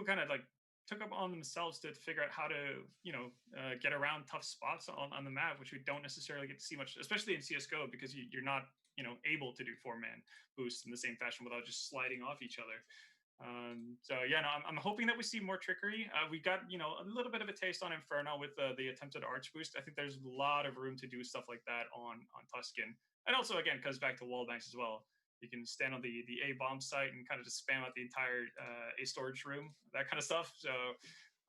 kind of like took up on themselves to figure out how to get around tough spots on the map, which we don't necessarily get to see much, especially in CSGO, because you're not able to do 4-man boosts in the same fashion without just sliding off each other. So yeah, no, I'm hoping that we see more trickery. We got a little bit of a taste on Inferno with the attempted arch boost. I think there's a lot of room to do stuff like that on Tuscan. And also, again, comes back to wall banks as well. You can stand on the A-bomb site and kind of just spam out the entire A storage room, that kind of stuff. So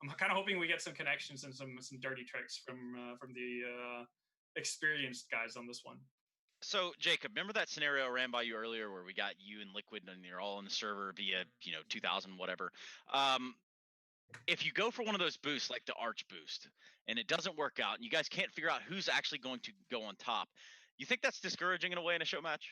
I'm kind of hoping we get some connections and some dirty tricks from the experienced guys on this one. So, Jacob, remember that scenario I ran by you earlier where we got you and Liquid and you're all on the server via, 2000, whatever. If you go for one of those boosts, like the arch boost, and it doesn't work out, and you guys can't figure out who's actually going to go on top, you think that's discouraging in a way in a show match?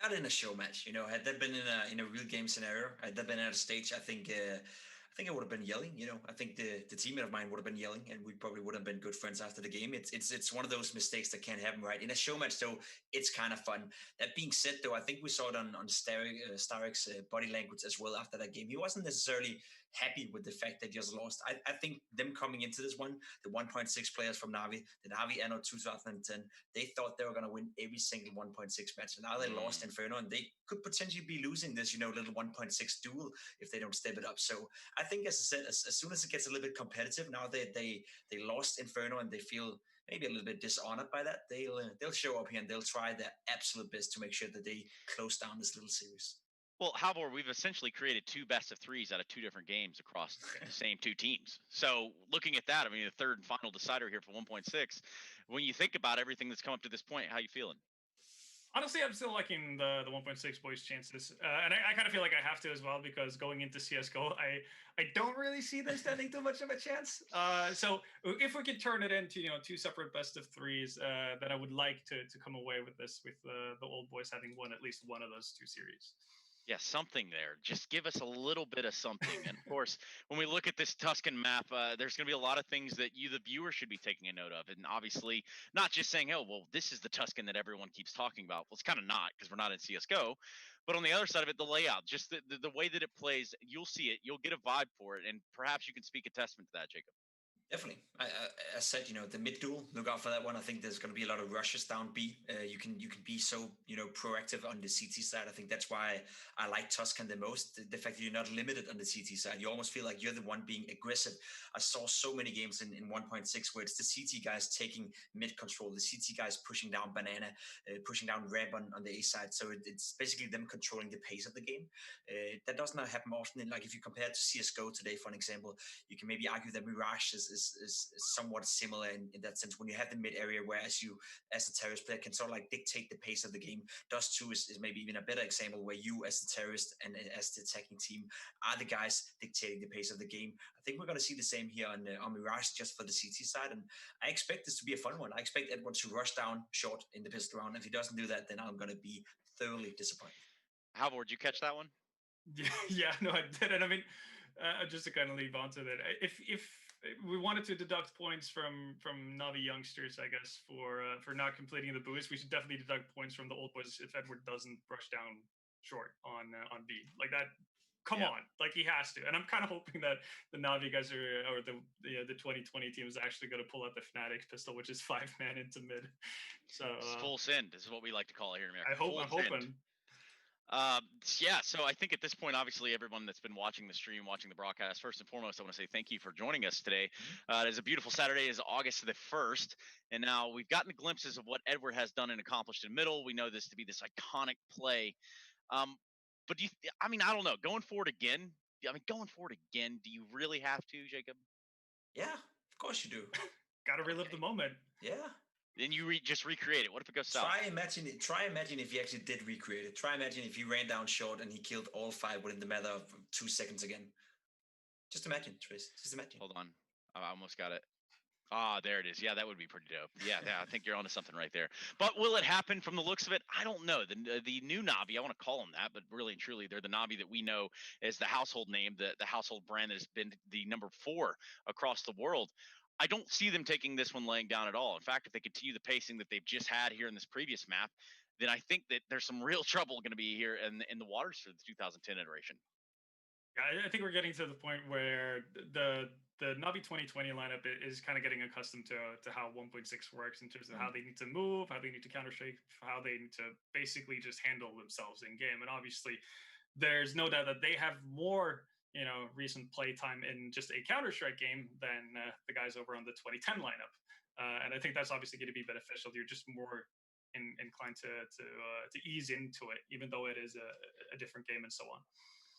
Not in a show match, Had that been in a real game scenario, had that been at a stage, I think I would have been yelling. I think the teammate of mine would have been yelling, and we probably would have been good friends after the game. It's one of those mistakes that can't happen, right? In a show match, though, it's kind of fun. That being said, though, I think we saw it on Starek's body language as well after that game. He wasn't necessarily happy with the fact that he just lost. I think them coming into this one, the 1.6 players from Navi, the Navi Anno 2010, they thought they were going to win every single 1.6 match. And now they lost Inferno, and they could potentially be losing this, little 1.6 duel if they don't step it up. So I think, as I said, as soon as it gets a little bit competitive, now they lost Inferno and they feel maybe a little bit dishonored by that, they'll show up here and they'll try their absolute best to make sure that they close down this little series. Well, Halvor, we've essentially created 2 best of 3s out of 2 different games across the same 2 teams. So looking at that, I mean, the third and final decider here for 1.6, when you think about everything that's come up to this point, how you feeling? Honestly, I'm still liking the 1.6 boys' chances. And I kind of feel like I have to as well, because going into CSGO, I don't really see them standing too much of a chance. So if we could turn it into 2 separate best of 3s, then I would like to come away with this, with the old boys having won at least one of those 2 series. Yeah, something there. Just give us a little bit of something. And of course, when we look at this Tuscan map, there's going to be a lot of things that you, the viewer, should be taking a note of. And obviously, not just saying, oh, well, this is the Tuscan that everyone keeps talking about. Well, it's kind of not because we're not in CSGO. But on the other side of it, the layout, just the way that it plays, you'll see it. You'll get a vibe for it. And perhaps you can speak a testament to that, Jacob. Definitely. I said, the mid duel. Look out for that one. I think there's going to be a lot of rushes down B. You can be so proactive on the CT side. I think that's why I like Tuscan the most. The fact that you're not limited on the CT side, you almost feel like you're the one being aggressive. I saw so many games in 1.6 where it's the CT guys taking mid control, the CT guys pushing down banana, pushing down Reb on the A side. So it's basically them controlling the pace of the game. That does not happen often. And like if you compare it to CS:GO today, for an example, you can maybe argue that Mirage is somewhat similar in that sense. When you have the mid area, whereas you, as a terrorist player, can sort of like dictate the pace of the game. Dust 2 is maybe even a better example where you, as the terrorist and as the attacking team, are the guys dictating the pace of the game. I think we're going to see the same here on Mirage, just for the CT side. And I expect this to be a fun one. I expect Edward to rush down short in the pistol round. If he doesn't do that, then I'm going to be thoroughly disappointed. Halvor, did you catch that one? Yeah, no, I did. And I mean, just to kind of leave onto that, if we wanted to deduct points from Navi youngsters, I guess, for not completing the boost, we should definitely deduct points from the old boys if Edward doesn't brush down short on B like that. Come on, like he has to. And I'm kind of hoping that the Navi guys or the 2020 team is actually going to pull out the Fnatic pistol, which is 5-man into mid. So full send. This is what we like to call it here in America. I'm hoping. Yeah, so I think at this point, obviously, everyone that's been watching the stream, watching the broadcast, first and foremost, I want to say thank you for joining us today. It is a beautiful Saturday. It is August the 1st, and now we've gotten glimpses of what Edward has done and accomplished in middle. We know this to be this iconic play. But I don't know. Going forward again, do you really have to, Jacob? Yeah, of course you do. Got to relive the moment. Yeah. Then you just recreate it. What if it goes south? Try imagine if he actually did recreate it. Try imagine if he ran down short and he killed all 5 within the matter of 2 seconds again. Just imagine, Trace. Just imagine. Hold on. I almost got it. There it is. Yeah, that would be pretty dope. Yeah, I think you're onto something right there. But will it happen from the looks of it? I don't know. The new Navi, I want to call them that, but really and truly, they're the Navi that we know as the household name, the household brand that has been the number 4 across the world. I don't see them taking this one laying down at all. In fact, if they continue the pacing that they've just had here in this previous map, then I think that there's some real trouble going to be here in the waters for the 2010 iteration. Yeah, I think we're getting to the point where the Navi 2020 lineup is kind of getting accustomed to how 1.6 works in terms of how they need to move, how they need to counter-strike, how they need to basically just handle themselves in game. And obviously, there's no doubt that they have more recent play time in just a Counter-Strike game than the guys over on the 2010 lineup. And I think that's obviously going to be beneficial. You're just more inclined to ease into it, even though it is a different game and so on.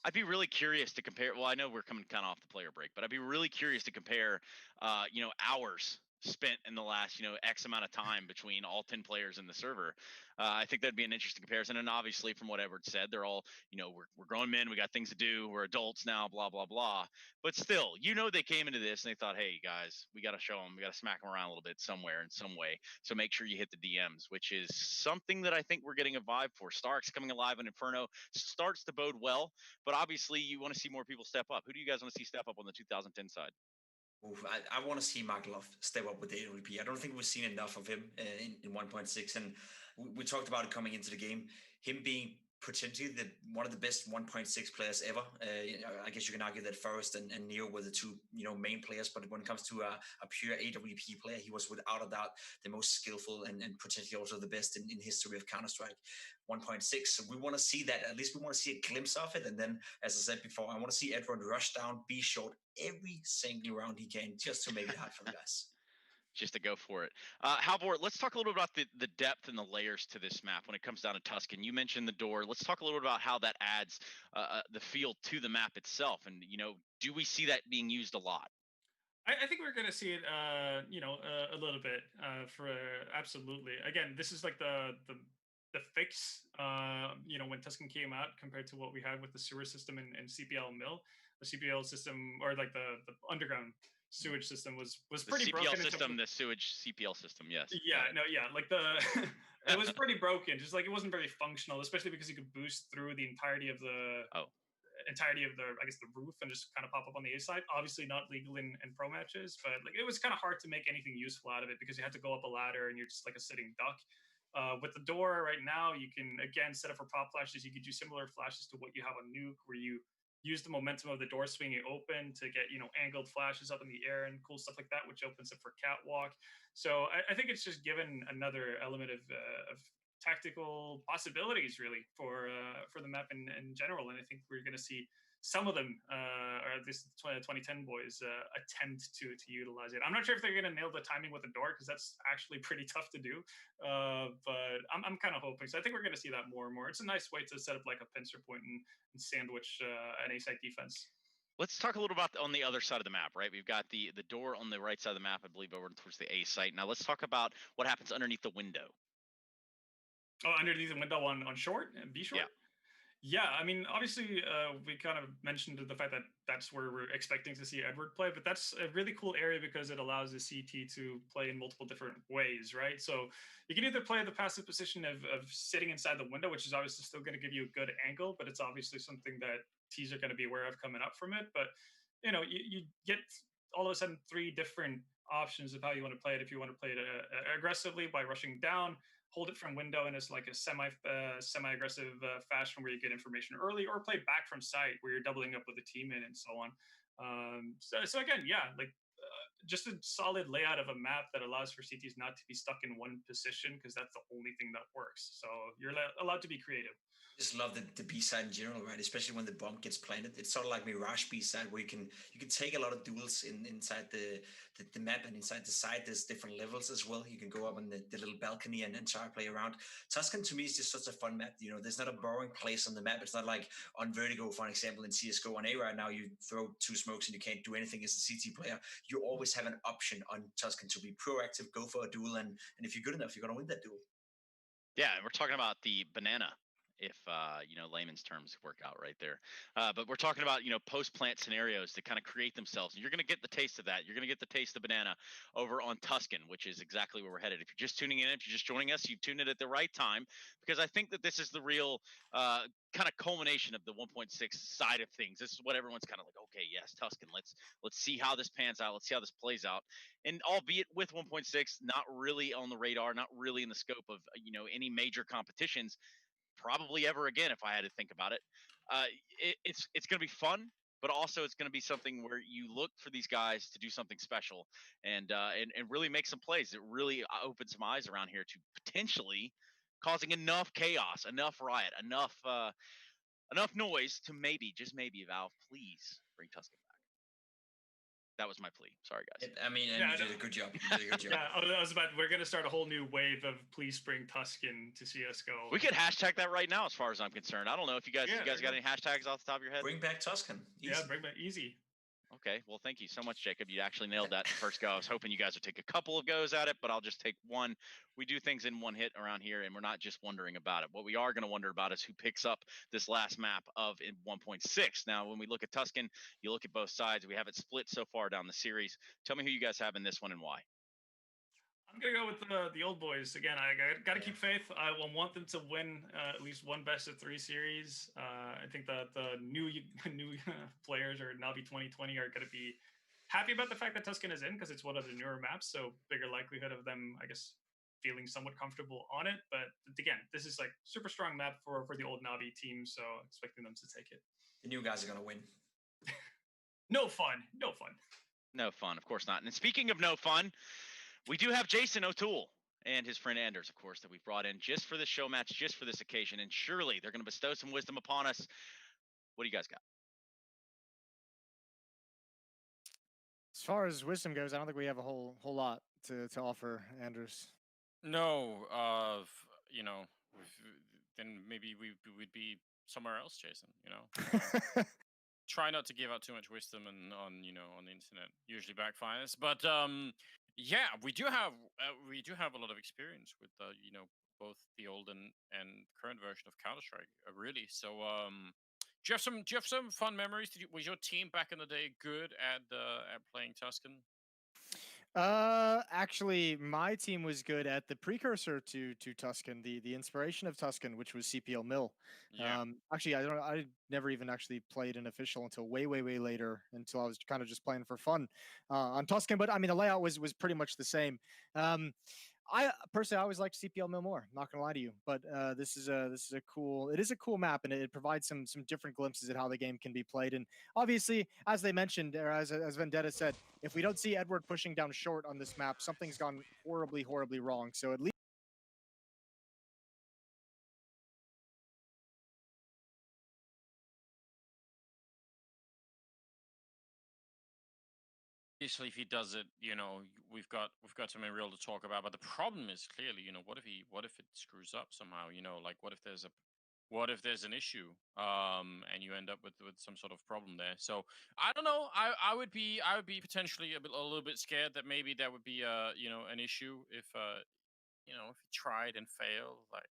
I'd be really curious to compare. Well, I know we're coming kind of off the player break, but I'd be really curious to compare, hours spent in the last, X amount of time between all 10 players in the server. I think that'd be an interesting comparison. And obviously, from what Edward said, they're all, we're grown men. We got things to do. We're adults now, blah, blah, blah. But still, they came into this and they thought, hey, guys, we got to show them. We got to smack them around a little bit somewhere in some way. So make sure you hit the DMs, which is something that I think we're getting a vibe for. Starks coming alive in Inferno starts to bode well. But obviously, you want to see more people step up. Who do you guys want to see step up on the 2010 side? I want to see Markelov step up with the AWP. I don't think we've seen enough of him in 1.6. And we talked about it coming into the game. Him being potentially one of the best 1.6 players ever. I guess you can argue that Forrest and Neo were the 2 main players. But when it comes to a pure AWP player, he was without a doubt the most skillful and potentially also the best in history of Counter-Strike 1.6. So we want to see that. At least we want to see a glimpse of it. And then, as I said before, I want to see Edward rush down, be short every single round he can, just to make it hard for the guys. Just to go for it. Halvor, let's talk a little bit about the depth and the layers to this map when it comes down to Tuscan. You mentioned the door. Let's talk a little bit about how that adds the feel to the map itself. And, do we see that being used a lot? I think we're going to see it, a little bit for absolutely. Again, this is like the fix, when Tuscan came out compared to what we had with the sewer system and CPL mill, the CPL system, or like the underground sewage system was The pretty broken. CPL in terms system, of- the sewage CPL system, yes. Yeah, no, yeah, like the it was pretty broken. Just like it wasn't very functional, especially because you could boost through the entirety of the I guess the roof and just kind of pop up on the A side. Obviously not legal in pro matches, but like it was kind of hard to make anything useful out of it because you had to go up a ladder and you're just like a sitting duck. With the door right now, you can again set up for pop flashes. You could do similar flashes to what you have on Nuke, where you use the momentum of the door swinging open to get angled flashes up in the air and cool stuff like that, which opens up for catwalk. So I think it's just given another element of tactical possibilities really for the map in general, and I think we're going to see some of them, or at least 2010 boys, attempt to utilize it. I'm not sure if they're going to nail the timing with the door because that's actually pretty tough to do, but I'm kind of hoping. So I think we're going to see that more and more. It's a nice way to set up like a pincer point and sandwich an A-side defense. Let's talk a little about on the other side of the map, right? We've got the door on the right side of the map, I believe, over towards the A site. Now let's talk about what happens underneath the window. Oh, underneath the window on short and B short. Yeah, I mean, obviously, we kind of mentioned the fact that that's where we're expecting to see Edward play, but that's a really cool area because it allows the CT to play in multiple different ways, right? So you can either play the passive position of sitting inside the window, which is obviously still going to give you a good angle, but it's obviously something that T's are going to be aware of coming up from it. But, you get all of a sudden 3 different options of how you want to play it. If you want to play it aggressively by rushing down, hold it from window in as like a semi-aggressive fashion where you get information early, or play back from sight where you're doubling up with a teammate and so on. So again, yeah, like just a solid layout of a map that allows for CTs not to be stuck in one position because that's the only thing that works. So you're allowed to be creative. Just love the B side in general, right? Especially when the bomb gets planted. It's sort of like Mirage B side where you can take a lot of duels inside the map, and inside the side there's different levels as well. You can go up on the little balcony and try to play around. Tuscan to me is just such a fun map. There's not a boring place on the map. It's not like on Vertigo, for example, in CSGO on A right now, you throw 2 smokes and you can't do anything as a CT player. You always have an option on Tuscan to be proactive, go for a duel, and if you're good enough, you're gonna win that duel. Yeah, and we're talking about the banana, if layman's terms work out right there. But we're talking about post-plant scenarios that kind of create themselves, and you're going to get the taste of that. You're going to get the taste of banana over on Tuscan, which is exactly where we're headed. If you're just tuning in, if you're just joining us, you tuned in at the right time, because I think that this is the real kind of culmination of the 1.6 side of things. This is what everyone's kind of like, okay, yes, Tuscan, let's see how this pans out. Let's see how this plays out. And albeit with 1.6 not really on the radar, not really in the scope of any major competitions probably ever again, if I had to think about it. It's going to be fun, but also it's going to be something where you look for these guys to do something special and really make some plays. It really opened some eyes around here to potentially causing enough chaos, enough riot, enough noise to maybe, just maybe, Valve, please bring Tuscan back. That was my plea. Sorry, guys. I mean, and you did a good job. You did a good job. Yeah, I was about. We're gonna start a whole new wave of please bring Tuscan to CS:GO. We could hashtag that right now, as far as I'm concerned. I don't know if you guys got any hashtags off the top of your head. Bring back Tuscan. Easy. Yeah, bring back easy. Okay, well, thank you so much, Jacob. You actually nailed that first go. I was hoping you guys would take a couple of goes at it, but I'll just take one. We do things in one hit around here, and we're not just wondering about it. What we are going to wonder about is who picks up this last map of in 1.6. Now, when we look at Tuscan, you look at both sides. We have it split so far down the series. Tell me who you guys have in this one and why. I'm gonna go with the old boys again. I gotta keep faith. I will want them to win at least one best of 3 series. I think that the new players or Navi 2020 are gonna be happy about the fact that Tuscan is in because it's one of the newer maps, so bigger likelihood of them, I guess, feeling somewhat comfortable on it. But again, this is like super strong map for the old Navi team, so expecting them to take it. The new guys are gonna win. No fun. No fun, of course not. And speaking of no fun, we do have Jason O'Toole and his friend Anders, of course, that we've brought in just for this show match, just for this occasion. And surely they're going to bestow some wisdom upon us. What do you guys got? As far as wisdom goes, I don't think we have a whole lot to offer, Anders. No, then maybe we would be somewhere else, Jason. Try not to give out too much wisdom on the internet. Usually backfires, but yeah, we do have a lot of experience with both the old and current version of Counter-Strike, really. So Do you have some fun memories? Was your team back in the day good at playing Tuscan? Actually, my team was good at the precursor to Tuscan, the inspiration of Tuscan, which was CPL Mill. Yeah. Actually, I never even actually played an official until way later, until I was kind of just playing for fun on Tuscan. But I mean, the layout was pretty much the same. Um, I personally, I always liked CPL Mill more. Not gonna lie to you, but this is a cool. It is a cool map, and it provides some different glimpses at how the game can be played. And obviously, as they mentioned, or as Vendetta said, if we don't see Edward pushing down short on this map, something's gone horribly wrong. So at least. Obviously, if he does it, we've got something real to talk about. But the problem is clearly, what if it screws up somehow? Like what if there's an issue, and you end up with some sort of problem there. So I don't know. I would be potentially a little bit scared that maybe that would be an issue if if you tried and failed. Like,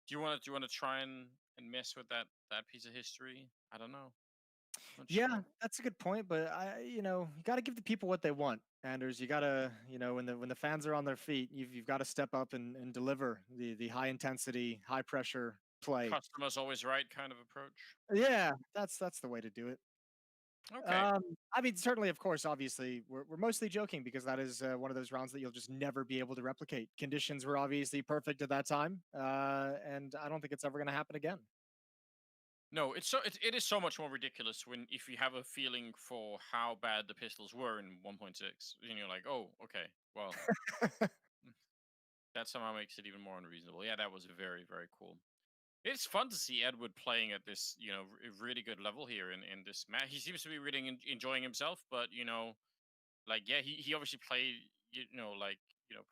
do you want to try and mess with that piece of history? I don't know. Not Yeah, sure. that's a good point, but you got to give the people what they want, Anders. You got to, when the fans are on their feet, you've got to step up and deliver the high intensity, high pressure play. Customer's always right kind of approach. Yeah, that's the way to do it. Okay. I mean, certainly, of course, obviously, we're mostly joking because that is one of those rounds that you'll just never be able to replicate. Conditions were obviously perfect at that time, and I don't think it's ever going to happen again. No, it is so much more ridiculous when if you have a feeling for how bad the pistols were in 1.6, and you're like, oh, okay, well, that somehow makes it even more unreasonable. Yeah, that was very cool. It's fun to see Edward playing at this, really good level here in this match. He seems to be really enjoying himself, but like yeah, he obviously played,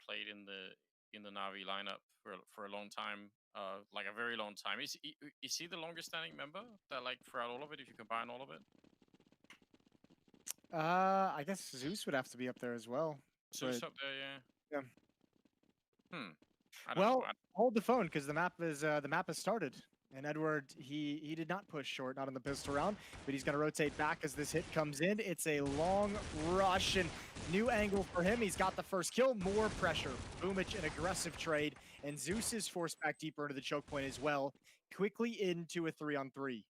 played in the Navi lineup for a long time, like a very long time. Is he the longest standing member that like throughout all of it? If you combine all of it, I guess Zeus would have to be up there as well. Zeus But up there, yeah. yeah. Hmm. I don't know. Well, hold the phone because the map has started. And Edward, he did not push short, not on the pistol round, but he's going to rotate back as this hit comes in. It's a long rush and new angle for him. He's got the first kill, more pressure. Boomich, an aggressive trade, and Zeus is forced back deeper into the choke point as well, quickly into a 3-on-3.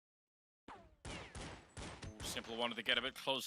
Simple wanted to get a bit closer